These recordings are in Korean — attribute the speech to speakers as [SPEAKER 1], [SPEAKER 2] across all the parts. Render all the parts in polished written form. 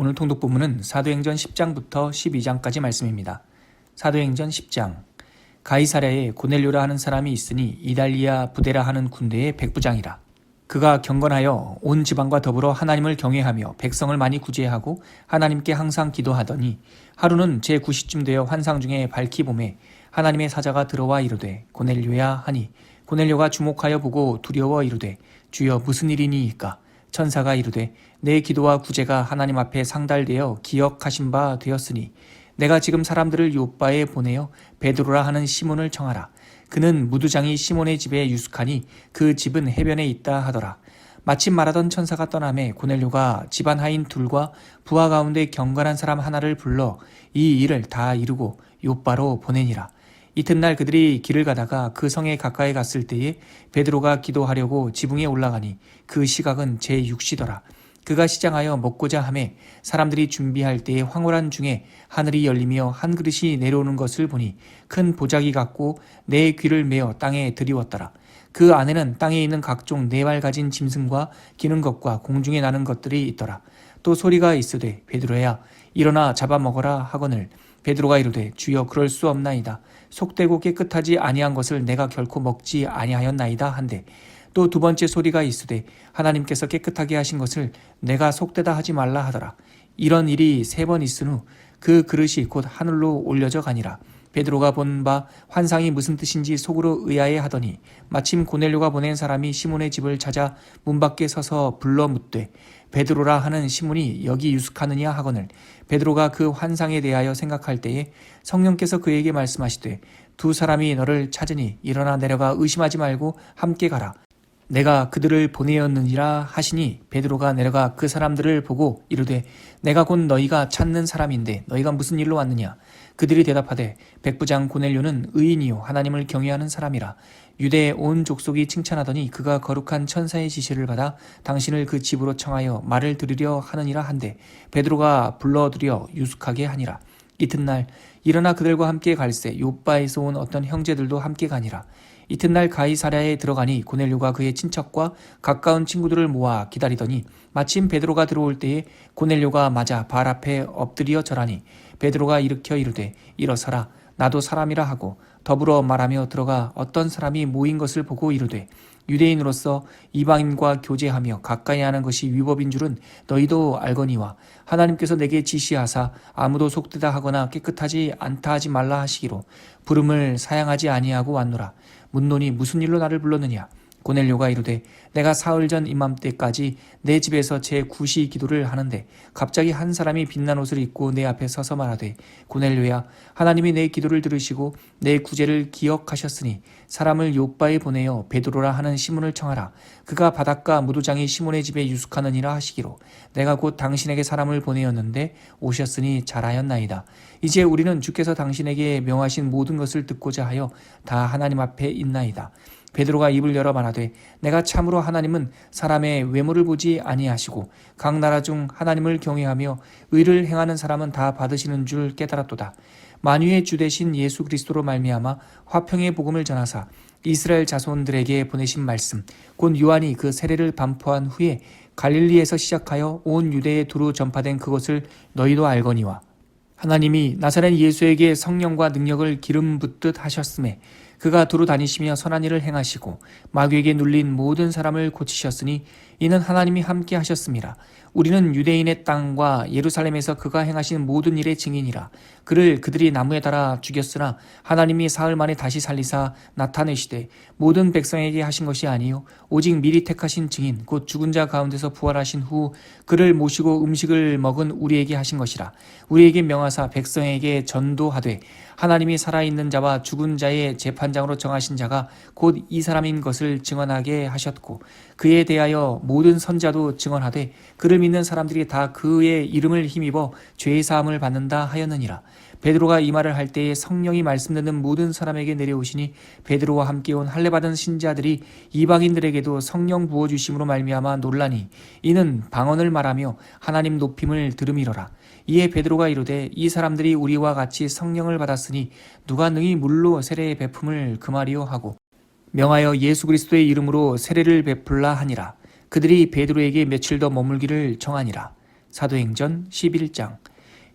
[SPEAKER 1] 오늘 통독 본문은 사도행전 10장부터 12장까지 말씀입니다. 사도행전 10장. 가이사랴에 고넬료라 하는 사람이 있으니 이달리아 부대라 하는 군대의 백부장이라. 그가 경건하여 온 지방과 더불어 하나님을 경외하며 백성을 많이 구제하고 하나님께 항상 기도하더니 하루는 제9시쯤 되어 환상 중에 밝히 보매 하나님의 사자가 들어와 이르되 고넬료야 하니 고넬료가 주목하여 보고 두려워 이르되 주여 무슨 일이니이까. 천사가 이르되 내 기도와 구제가 하나님 앞에 상달되어 기억하신 바 되었으니 내가 지금 사람들을 요빠에 보내어 베드로라 하는 시몬을 청하라. 그는 무두장이 시몬의 집에 유숙하니 그 집은 해변에 있다 하더라. 마침 말하던 천사가 떠나매 고넬료가 집안 하인 둘과 부하 가운데 경건한 사람 하나를 불러 이 일을 다 이루고 요빠로 보내니라. 이튿날 그들이 길을 가다가 그 성에 가까이 갔을 때에 베드로가 기도하려고 지붕에 올라가니 그 시각은 제6시더라. 그가 시장하여 먹고자 하매 사람들이 준비할 때에 황홀한 중에 하늘이 열리며 한 그릇이 내려오는 것을 보니 큰 보자기 같고 네 귀를 메어 땅에 들이웠더라. 그 안에는 땅에 있는 각종 네 발 가진 짐승과 기는 것과 공중에 나는 것들이 있더라. 또 소리가 있으되 베드로야 일어나 잡아먹어라 하거늘 베드로가 이르되 주여 그럴 수 없나이다. 속되고 깨끗하지 아니한 것을 내가 결코 먹지 아니하였나이다 한데 또 두 번째 소리가 있으되 하나님께서 깨끗하게 하신 것을 내가 속되다 하지 말라 하더라. 이런 일이 3번 있은 후 그 그릇이 곧 하늘로 올려져 가니라. 베드로가 본 바 환상이 무슨 뜻인지 속으로 의아해 하더니 마침 고넬료가 보낸 사람이 시몬의 집을 찾아 문 밖에 서서 불러 묻되 베드로라 하는 시몬이 여기 유숙하느냐 하거늘 베드로가 그 환상에 대하여 생각할 때에 성령께서 그에게 말씀하시되 두 사람이 너를 찾으니 일어나 내려가 의심하지 말고 함께 가라. 내가 그들을 보내었느니라 하시니 베드로가 내려가 그 사람들을 보고 이르되 내가 곧 너희가 찾는 사람인데 너희가 무슨 일로 왔느냐. 그들이 대답하되 백부장 고넬료는 의인이요 하나님을 경외하는 사람이라. 유대의 온 족속이 칭찬하더니 그가 거룩한 천사의 지시를 받아 당신을 그 집으로 청하여 말을 들으려 하느니라 한데 베드로가 불러들여 유숙하게 하니라. 이튿날 일어나 그들과 함께 갈새 요빠에서 온 어떤 형제들도 함께 가니라. 이튿날 가이사랴에 들어가니 고넬료가 그의 친척과 가까운 친구들을 모아 기다리더니 마침 베드로가 들어올 때에 고넬료가 맞아 발 앞에 엎드려 절하니 베드로가 일으켜 이르되 일어서라 나도 사람이라 하고 더불어 말하며 들어가 어떤 사람이 모인 것을 보고 이르되 유대인으로서 이방인과 교제하며 가까이 하는 것이 위법인 줄은 너희도 알거니와 하나님께서 내게 지시하사 아무도 속되다 하거나 깨끗하지 않다 하지 말라 하시기로 부름을 사양하지 아니하고 왔노라. 묻노니 무슨 일로 나를 불렀느냐. 고넬료가 이르되 내가 사흘 전 이맘때까지 내 집에서 제9시 기도를 하는데 갑자기 한 사람이 빛난 옷을 입고 내 앞에 서서 말하되 고넬료야 하나님이 내 기도를 들으시고 내 구제를 기억하셨으니 사람을 요빠에 보내어 베드로라 하는 시몬을 청하라. 그가 바닷가 무도장이 시몬의 집에 유숙하느니라 하시기로 내가 곧 당신에게 사람을 보내었는데 오셨으니 잘하였나이다. 이제 우리는 주께서 당신에게 명하신 모든 것을 듣고자 하여 다 하나님 앞에 있나이다. 베드로가 입을 열어 말하되 내가 참으로 하나님은 사람의 외모를 보지 아니하시고 각 나라 중 하나님을 경외하며 의를 행하는 사람은 다 받으시는 줄 깨달았도다. 만유의 주 되신 예수 그리스도로 말미암아 화평의 복음을 전하사 이스라엘 자손들에게 보내신 말씀 곧 요한이 그 세례를 반포한 후에 갈릴리에서 시작하여 온 유대에 두루 전파된 그것을 너희도 알거니와 하나님이 나사렛 예수에게 성령과 능력을 기름 붓듯 하셨음에 그가 두루 다니시며 선한 일을 행하시고 마귀에게 눌린 모든 사람을 고치셨으니 이는 하나님이 함께 하셨음이라. 우리는 유대인의 땅과 예루살렘에서 그가 행하신 모든 일의 증인이라. 그를 그들이 나무에 달아 죽였으나 하나님이 사흘 만에 다시 살리사 나타내시되 모든 백성에게 하신 것이 아니요 오직 미리 택하신 증인 곧 죽은 자 가운데서 부활하신 후 그를 모시고 음식을 먹은 우리에게 하신 것이라. 우리에게 명하사 백성에게 전도하되 하나님이 살아있는 자와 죽은 자의 재판장으로 정하신 자가 곧 이 사람인 것을 증언하게 하셨고 그에 대하여 모든 선자도 증언하되 그를 믿는 사람들이 다 그의 이름을 힘입어 죄의 사함을 받는다 하였느니라. 베드로가 이 말을 할 때에 성령이 말씀 듣는 모든 사람에게 내려오시니 베드로와 함께 온 할례받은 신자들이 이방인들에게도 성령 부어주심으로 말미암아 놀라니 이는 방언을 말하며 하나님 높임을 들음이로라. 이에 베드로가 이르되 이 사람들이 우리와 같이 성령을 받았으니 누가 능히 물로 세례의 베품을 금하리요 하고 명하여 예수 그리스도의 이름으로 세례를 베풀라 하니라. 그들이 베드로에게 며칠 더 머물기를 청하니라. 사도행전 11장.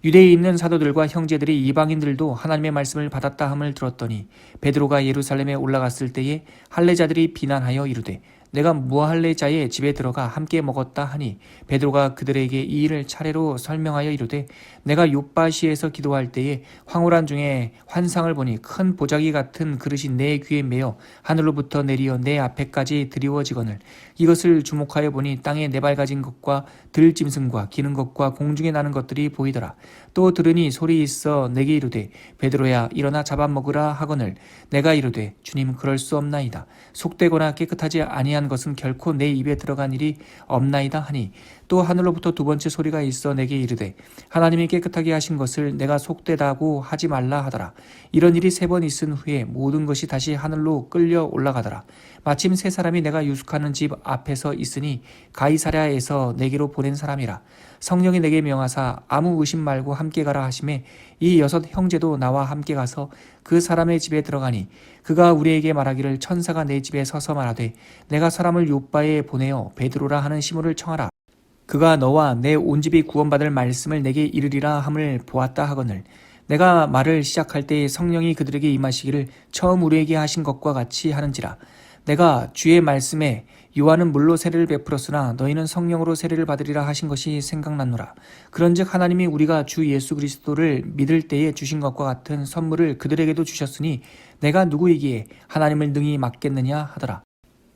[SPEAKER 1] 유대에 있는 사도들과 형제들이 이방인들도 하나님의 말씀을 받았다 함을 들었더니 베드로가 예루살렘에 올라갔을 때에 할례자들이 비난하여 이르되 내가 무할례자의 집에 들어가 함께 먹었다 하니 베드로가 그들에게 이 일을 차례로 설명하여 이르되 내가 요빠시에서 기도할 때에 황홀한 중에 환상을 보니 큰 보자기 같은 그릇이 내 귀에 매어 하늘로부터 내리어 내 앞에까지 드리워지거늘 이것을 주목하여 보니 땅에 네발가진 것과 들짐승과 기는 것과 공중에 나는 것들이 보이더라. 또 들으니 소리 있어 내게 이르되 베드로야 일어나 잡아먹으라 하거늘 내가 이르되 주님 그럴 수 없나이다. 속되거나 깨끗하지 아니한 것은 결코 내 입에 들어간 일이 없나이다 하니 또 하늘로부터 두 번째 소리가 있어 내게 이르되 하나님이 깨끗하게 하신 것을 내가 속되다고 하지 말라 하더라. 이런 일이 3번 있은 후에 모든 것이 다시 하늘로 끌려 올라가더라. 마침 3사람이 내가 유숙하는 집 앞에서 있으니 가이사랴에서 내게로 보낸 사람이라. 성령이 내게 명하사 아무 의심 말고 함께 가라 하시매 이 6 형제도 나와 함께 가서 그 사람의 집에 들어가니 그가 우리에게 말하기를 천사가 내 집에 서서 말하되 내가 사람을 요빠에 보내어 베드로라 하는 시몬을 청하라. 그가 너와 내 온 집이 구원받을 말씀을 내게 이르리라 함을 보았다 하거늘 내가 말을 시작할 때에 성령이 그들에게 임하시기를 처음 우리에게 하신 것과 같이 하는지라. 내가 주의 말씀에 요한은 물로 세례를 베풀었으나 너희는 성령으로 세례를 받으리라 하신 것이 생각났노라. 그런즉 하나님이 우리가 주 예수 그리스도를 믿을 때에 주신 것과 같은 선물을 그들에게도 주셨으니 내가 누구이기에 하나님을 능히 맡겠느냐 하더라.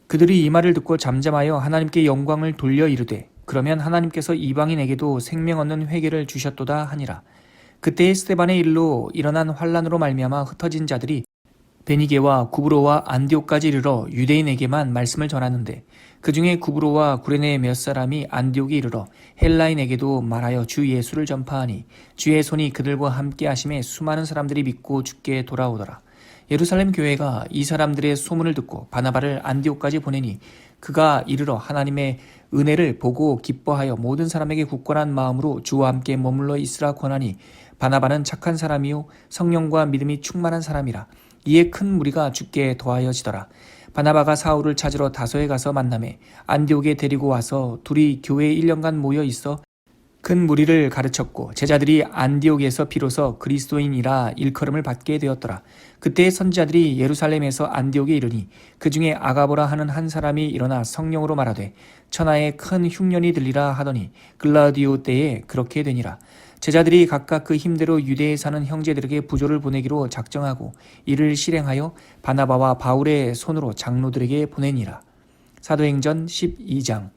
[SPEAKER 1] 그들이 이 말을 듣고 잠잠하여 하나님께 영광을 돌려 이르되 그러면 하나님께서 이방인에게도 생명 얻는 회개를 주셨도다 하니라. 그때에 스데반의 일로 일어난 환란으로 말미암아 흩어진 자들이 베니게와 구브로와 안디옥까지 이르러 유대인에게만 말씀을 전하는데 그 중에 구브로와 구레네의 몇 사람이 안디옥에 이르러 헬라인에게도 말하여 주 예수를 전파하니 주의 손이 그들과 함께 하심에 수많은 사람들이 믿고 주께 돌아오더라. 예루살렘 교회가 이 사람들의 소문을 듣고 바나바를 안디옥까지 보내니 그가 이르러 하나님의 은혜를 보고 기뻐하여 모든 사람에게 굳건한 마음으로 주와 함께 머물러 있으라 권하니 바나바는 착한 사람이요 성령과 믿음이 충만한 사람이라. 이에 큰 무리가 주께 더하여지더라. 바나바가 사울을 찾으러 다소에 가서 만나매 안디옥에 데리고 와서 둘이 교회에 1년간 모여 있어 큰 무리를 가르쳤고 제자들이 안디옥에서 비로소 그리스도인이라 일컬음을 받게 되었더라. 그때의 선지자들이 예루살렘에서 안디옥에 이르니 그 중에 아가보라 하는 한 사람이 일어나 성령으로 말하되 천하에 큰 흉년이 들리라 하더니 글라우디오 때에 그렇게 되니라. 제자들이 각각 그 힘대로 유대에 사는 형제들에게 부조를 보내기로 작정하고 이를 실행하여 바나바와 바울의 손으로 장로들에게 보내니라. 사도행전 12장.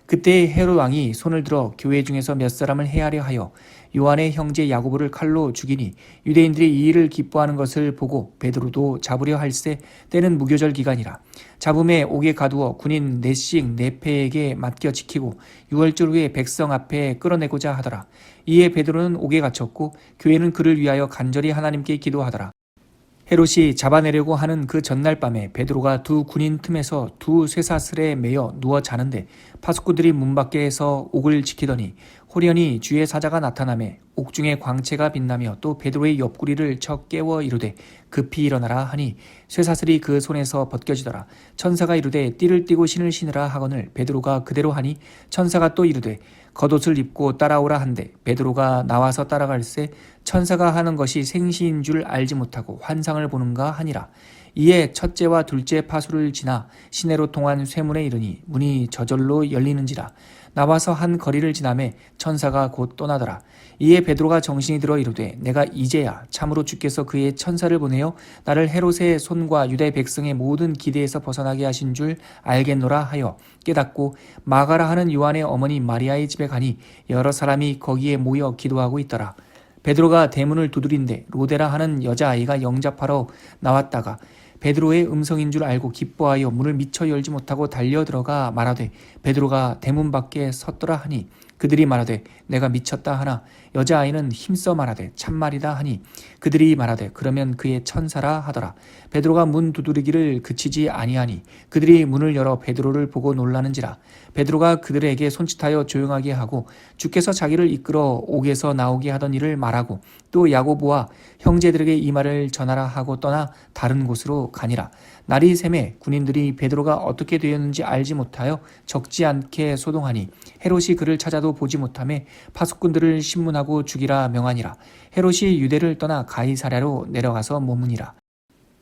[SPEAKER 1] 그때 헤롯 왕이 손을 들어 교회 중에서 몇 사람을 해하려 하여 요한의 형제 야고보를 칼로 죽이니 유대인들이 이 일을 기뻐하는 것을 보고 베드로도 잡으려 할세 때는 무교절 기간이라. 잡음에 옥에 가두어 군인 4씩 4패에게 맡겨 지키고 6월절 후에 백성 앞에 끌어내고자 하더라. 이에 베드로는 옥에 갇혔고 교회는 그를 위하여 간절히 하나님께 기도하더라. 헤롯이 잡아내려고 하는 그 전날 밤에 베드로가 두 군인 틈에서 두 쇠사슬에 매여 누워 자는데 파수꾼들이 문 밖에서 옥을 지키더니 호련히 주의 사자가 나타나매 옥중에 광채가 빛나며 또 베드로의 옆구리를 쳐 깨워 이르되 급히 일어나라 하니 쇠사슬이 그 손에서 벗겨지더라. 천사가 이르되 띠를 띠고 신을 신으라 하거늘 베드로가 그대로 하니 천사가 또 이르되 겉옷을 입고 따라오라 한데 베드로가 나와서 따라갈새 천사가 하는 것이 생시인 줄 알지 못하고 환상을 보는가 하니라. 이에 첫째와 둘째 파수를 지나 시내로 통한 쇠문에 이르니 문이 저절로 열리는지라. 나와서 한 거리를 지나매 천사가 곧 떠나더라. 이에 베드로가 정신이 들어 이르되 내가 이제야 참으로 주께서 그의 천사를 보내어 나를 헤롯의 손과 유대 백성의 모든 기대에서 벗어나게 하신 줄 알겠노라 하여 깨닫고 마가라 하는 요한의 어머니 마리아의 집에 가니 여러 사람이 거기에 모여 기도하고 있더라. 베드로가 대문을 두드린데 로데라 하는 여자아이가 영접하러 나왔다가 베드로의 음성인 줄 알고 기뻐하여 문을 미처 열지 못하고 달려 들어가 말하되 베드로가 대문 밖에 섰더라 하니 그들이 말하되 내가 미쳤다 하나 여자아이는 힘써 말하되 참말이다 하니 그들이 말하되 그러면 그의 천사라 하더라. 베드로가 문 두드리기를 그치지 아니하니 그들이 문을 열어 베드로를 보고 놀라는지라. 베드로가 그들에게 손짓하여 조용하게 하고 주께서 자기를 이끌어 옥에서 나오게 하던 일을 말하고 또 야고보와 형제들에게 이 말을 전하라 하고 떠나 다른 곳으로 가니라. 날이 새매 군인들이 베드로가 어떻게 되었는지 알지 못하여 적지 않게 소동하니 헤롯이 그를 찾아도 보지 못하매 파수꾼들을 신문하고 죽이라 명하니라. 헤롯이 유대를 떠나 가이사랴로 내려가서 머무니라.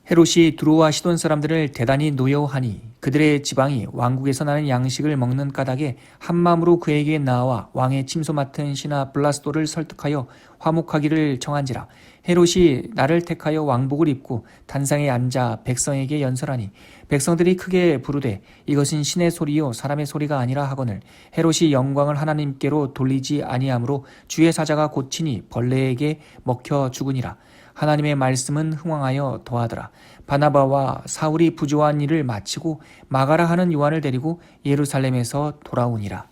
[SPEAKER 1] 헤롯이 두로와 시돈 사람들을 대단히 노여워하니 그들의 지방이 왕국에서 나는 양식을 먹는 까닭에 한마음으로 그에게 나와 왕의 침소 맡은 신하 블라스도를 설득하여 화목하기를 청한지라. 헤롯이 나를 택하여 왕복을 입고 단상에 앉아 백성에게 연설하니 백성들이 크게 부르되 이것은 신의 소리요 사람의 소리가 아니라 하거늘 헤롯이 영광을 하나님께로 돌리지 아니하므로 주의 사자가 고치니 벌레에게 먹혀 죽으니라. 하나님의 말씀은 흥왕하여 더하더라. 바나바와 사울이 부조한 일을 마치고 마가라 하는 요한을 데리고 예루살렘에서 돌아오니라.